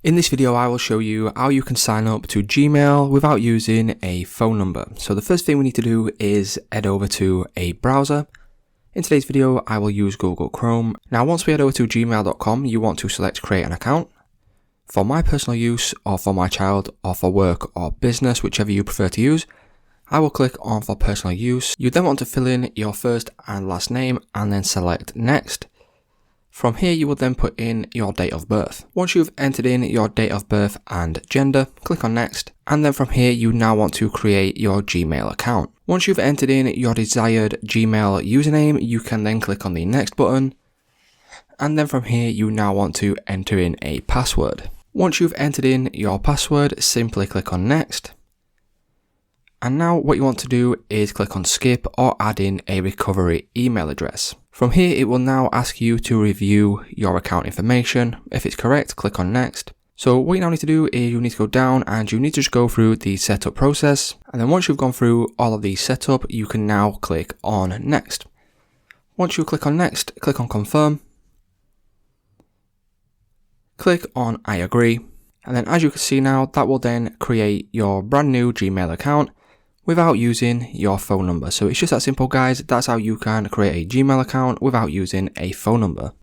In this video, I will show you how you can sign up to Gmail without using a phone number. So the first thing we need to do is head over to a browser. In today's video, I will use Google Chrome. Now, once we head over to gmail.com, you want to select create an account. For my personal use, or for my child, or for work or business, whichever you prefer to use, I will click on for personal use. You then want to fill in your first and last name and then select next. From here, you will then put in your date of birth. Once you've entered in your date of birth and gender, click on next. And then from here, you now want to create your Gmail account. Once you've entered in your desired Gmail username, you can then click on the next button. And then from here, you now want to enter in a password. Once you've entered in your password, simply click on next. And now what you want to do is click on skip or add in a recovery email address. From here, it will now ask you to review your account information. If it's correct, click on next. So what you now need to do is you need to go down and you need to just go through the setup process. And then once you've gone through all of the setup, you can now click on next. Once you click on next, click on confirm. Click on I agree. And then as you can see now, that will then create your brand new Gmail account without using your phone number. So it's just that simple, guys. That's how you can create a Gmail account without using a phone number.